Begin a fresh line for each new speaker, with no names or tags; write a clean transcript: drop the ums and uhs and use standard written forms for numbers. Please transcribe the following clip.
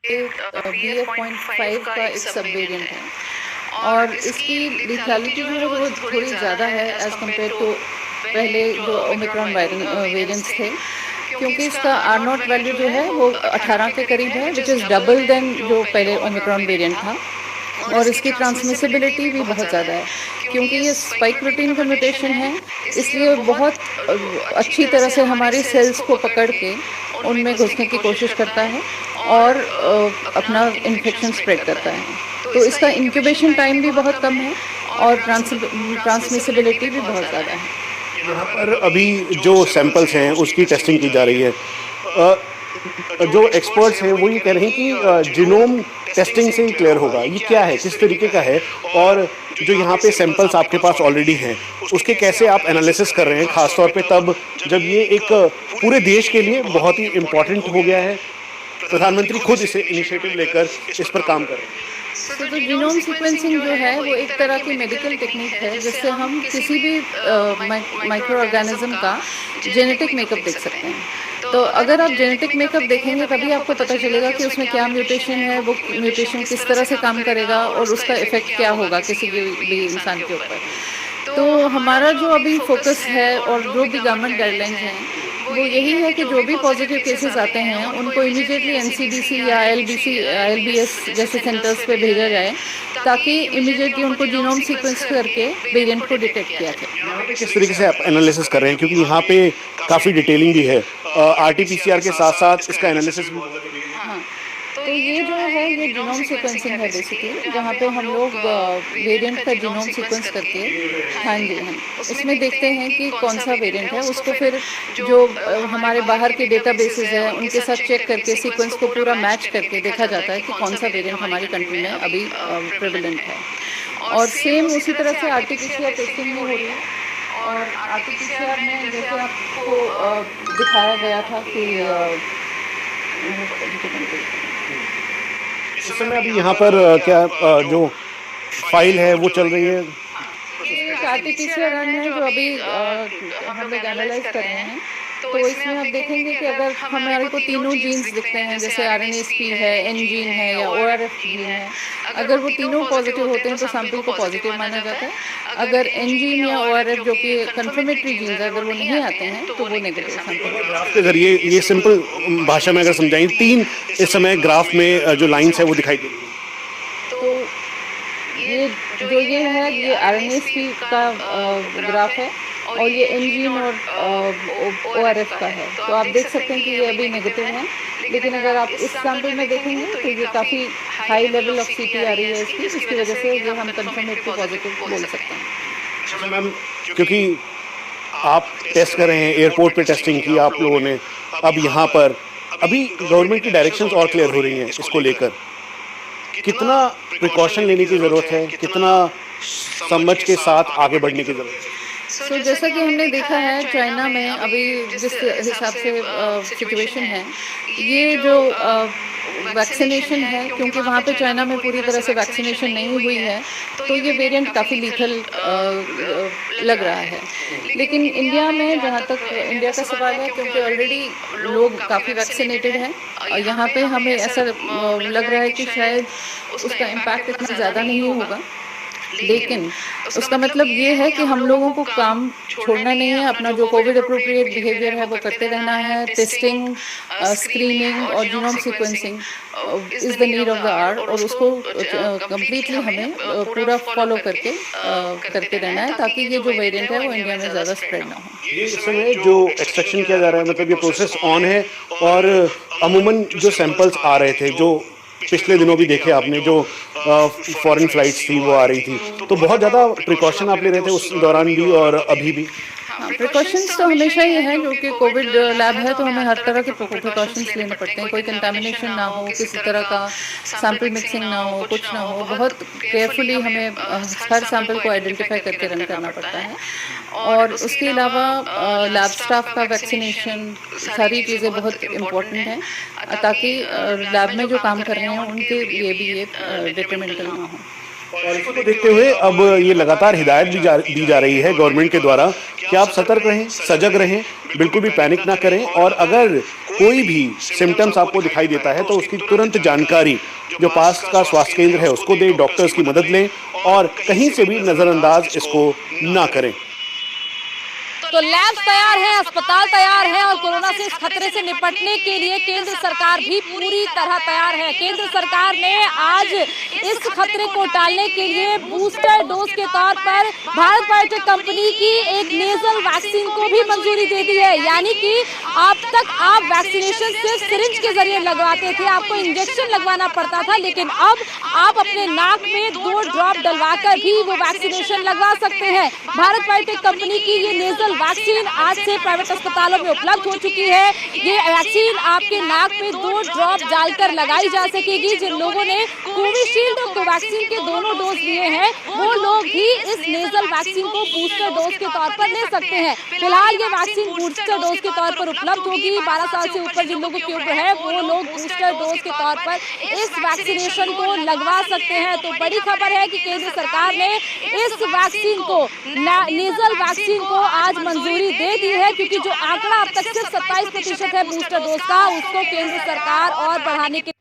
BF.5 का एक सब वेरिएंट है और इसकी लिथैलिटी जो है वो थोड़ी ज़्यादा है एज़ कम्पेयर टू पहले जो ओमिक्रॉन वेरिएंट्स थे, क्योंकि इसका आर नॉट वैल्यू जो है वो 18 के करीब है, विच इज़ डबल देन जो पहले ओमिक्रॉन वेरिएंट था। और इसकी ट्रांसमिसिबिलिटी भी बहुत ज़्यादा है, क्योंकि ये स्पाइक प्रोटीन का म्यूटेशन है, इसलिए बहुत अच्छी तरह से हमारे सेल्स को पकड़ के उनमें घुसने की कोशिश करता है और अपना इन्फेक्शन स्प्रेड करता है। तो इसका इंक्यूबेशन टाइम भी बहुत कम है और ट्रांसमिसिबिलिटी भी बहुत ज़्यादा है।
यहाँ पर अभी जो सैंपल्स हैं उसकी टेस्टिंग की जा रही है। जो एक्सपर्ट्स हैं वो ये कह रहे हैं कि जीनोम टेस्टिंग से ही क्लियर होगा। ये क्या है, किस तरीके का है, और जो यहाँ पे सैंपल्स आपके पास ऑलरेडी हैं उसके कैसे आप एनालिसिस कर रहे हैं, खासतौर पे तब जब ये एक पूरे देश के लिए बहुत ही इम्पोर्टेंट हो गया है, प्रधानमंत्री खुद इसे इनिशिएटिव लेकर इस पर काम कर रहे हैं।
तो जो जीनोम सीक्वेंसिंग जो है वो एक तरह की मेडिकल टेक्निक है जिससे हम किसी भी माइक्रो ऑर्गेनिज्म का जेनेटिक मेकअप देख सकते हैं। तो अगर आप जेनेटिक मेकअप देखेंगे तभी आपको पता चलेगा कि उसमें क्या म्यूटेशन है, वो म्यूटेशन किस तरह से काम करेगा और उसका इफेक्ट क्या होगा किसी भी इंसान के ऊपर। तो हमारा जो अभी फोकस है और जो भी गवर्नमेंट गाइडलाइंस हैं वो यही है कि जो भी पॉजिटिव केसेस आते हैं उनको इमीडिएटली एनसीडीसी या एलबीएस जैसे सेंटर्स पे भेजा जाए, ताकि इमीडिएटली उनको जीनोम सीक्वेंस करके वेरिएंट को डिटेक्ट किया जाए।
यहाँ पे किस तरीके से आप एनालिसिस कर रहे हैं, क्योंकि यहाँ पे काफ़ी डिटेलिंग भी है, आरटीपीसीआर के साथ साथ इसका एनालिसिस भी बहुत ज़रूरी है।
हाँ, तो ये जो है ये जीनोम सीक्वेंसिंग है बेसिकली, जहाँ पे हम लोग वेरिएंट का जीनोम सीक्वेंस करके हाँ जी हाँ उसमें देखते हैं कि कौन सा वेरिएंट है, उसको फिर जो हमारे बाहर के डेटाबेसेस हैं उनके साथ चेक करके सीक्वेंस को पूरा मैच करके देखा जाता है कि कौन सा वेरिएंट हमारी कंट्री में अभी प्रेवलेंट है। और सेम उसी तरह से आरटीपीसीआर टेस्टिंग में हो रही है। और आरटीपीसीआर में जैसे आपको दिखाया गया था कि
इस समय अभी यहाँ पर क्या जो फाइल है वो चल रही है?
आरटीपीसीआर रन है जो अभी हम लोग एनालाइज कर रहे हैं। तो इसमें आप देखेंगे कि अगर हमारे को तीनों जीन्स दिखते हैं, जैसे आरएनएसपी है, एन जीन है या ओआरएफ जीन है, अगर वो तीनों पॉजिटिव होते हैं तो सैंपल को पॉजिटिव माना जाता है। अगर एन जीन या ओआरएफ जो कि कंफर्मेटरी जीन्स है अगर वो नहीं आते हैं तो वो नेगेटिव सैंपल।
ग्राफ के जरिए ये सिंपल भाषा में अगर समझाएं, 3 इस समय ग्राफ में जो लाइंस है वो दिखाई दे रही है।
तो ये है ये आरएनएसपी का ग्राफ है और ये एनजीन और ओआरएफ का है। तो आप देख सकते हैं कि ये अभी नेगेटिव है, लेकिन अगर आप इस सैंपल में देखेंगे तो ये काफ़ी हाई लेवल ऑफ सीटी आ रही है इसकी वजह से ये हम कंफर्मेटरी पॉजिटिव बोल सकते हैं।
मैम, क्योंकि आप टेस्ट कर रहे हैं, एयरपोर्ट पे टेस्टिंग की आप लोगों ने, अब यहाँ पर अभी गवर्नमेंट की डायरेक्शंस और क्लियर हो रही हैं इसको लेकर, कितना प्रिकॉशन लेने की ज़रूरत है, कितना समझ के साथ आगे बढ़ने की ज़रूरत है?
तो जैसा कि हमने देखा है चाइना में अभी जिस हिसाब से सिचुएशन है, ये जो वैक्सीनेशन है, क्योंकि वहाँ पे चाइना में पूरी तरह से वैक्सीनेशन नहीं हुई है तो ये वेरिएंट काफ़ी लीथल लग रहा है। लेकिन इंडिया में जहाँ तक इंडिया का सवाल है, क्योंकि ऑलरेडी लोग काफ़ी वैक्सीनेटेड हैं, यहाँ पे हमें ऐसा लग रहा है कि शायद उसका इम्पैक्ट इतना ज़्यादा नहीं होगा। लेकिन उसका मतलब ये है कि हम लोगों को काम छोड़ना नहीं है, अपना जो कोविड अप्रोप्रिएट बिहेवियर है वो करते रहना है। टेस्टिंग, स्क्रीनिंग और genome sequencing is the need of the hour, और उसको कम्प्लीटली हमें पूरा फॉलो करते रहना है ताकि ये जो वेरिएंट है वो इंडिया में ज़्यादा स्प्रेड ना हो।
ये इस समय जो एक्सट्रैक्शन किया जा रहा है, मतलब ये प्रोसेस ऑन है, और अमूमन जो सैंपल्स आ रहे थे, जो पिछले दिनों भी देखे आपने, जो फॉरेन फ्लाइट्स थी वो आ रही थी, तो बहुत ज़्यादा प्रिकॉशन आप ले रहे थे उस दौरान भी और अभी भी?
हाँ, प्रिकॉशंस तो हमेशा ही है, क्योंकि कोविड लैब है तो हमें हर तरह के प्रिकॉशंस लेने पड़ते हैं। कोई कंटामिनेशन ना हो, किसी तरह का सैंपल मिक्सिंग ना हो, कुछ ना हो, बहुत केयरफुली हमें हर सैंपल को आइडेंटिफाई करके रन करना पड़ता है। और उसके अलावा लैब स्टाफ का वैक्सीनेशन, सारी चीज़ें बहुत इम्पोर्टेंट हैं ताकि लैब में जो काम कर रहे हैं उनके लिए भी ये डिट्रीमेंटल ना हो।
और इसको देखते हुए अब ये लगातार हिदायत भी दी जा रही है गवर्नमेंट के द्वारा कि आप सतर्क रहें, सजग रहें, बिल्कुल भी पैनिक ना करें, और अगर कोई भी सिम्टम्स आपको दिखाई देता है तो उसकी तुरंत जानकारी जो पास का स्वास्थ्य केंद्र है उसको दें, डॉक्टर्स की मदद लें और कहीं से भी नज़रअंदाज इसको ना करें।
तो लैब तैयार है, अस्पताल तैयार है और कोरोना से इस खतरे से निपटने के लिए केंद्र सरकार भी पूरी तरह तैयार है। केंद्र सरकार ने आज इस खतरे को टालने के लिए बूस्टर डोज के तौर पर भारत बायोटेक कंपनी की एक नेजल वैक्सीन को भी मंजूरी दे दी है। यानी कि अब तक आप वैक्सीनेशन सिर्फ सिरिंज के जरिए लगवाते थे, आपको इंजेक्शन लगवाना पड़ता था, लेकिन अब आप अपने नाक में 2 ड्रॉप डलवाकर भी वो वैक्सीनेशन लगवा सकते हैं। भारत बायोटेक कंपनी की ये नेजल वैक्सीन आज से प्राइवेट अस्पतालों में उपलब्ध हो चुकी है। ये वैक्सीन आपके नाक में 2 ड्रॉप डालकर लगाई जा सकेगी। जिन लोगों ने कोविशील्ड और कोवैक्सीन के दोनों डोज लिए हैं वो लोग भी इस नेजल वैक्सीन को बूस्टर डोज के तौर पर ले सकते हैं। फिलहाल ये वैक्सीन बूस्टर डोज के तौर पर उपलब्ध होगी। 12 साल से ऊपर जिन लोगों की उम्र है वो लोग बूस्टर डोज के तौर पर इस वैक्सीनेशन को लगवा सकते हैं। तो बड़ी खबर है कि केंद्र सरकार ने इस वैक्सीन को, नेजल वैक्सीन को आज मंजूरी दे दी है, क्योंकि जो आंकड़ा अब तक सिर्फ 27% है बूस्टर डोज का, उसको केंद्र सरकार और बढ़ाने के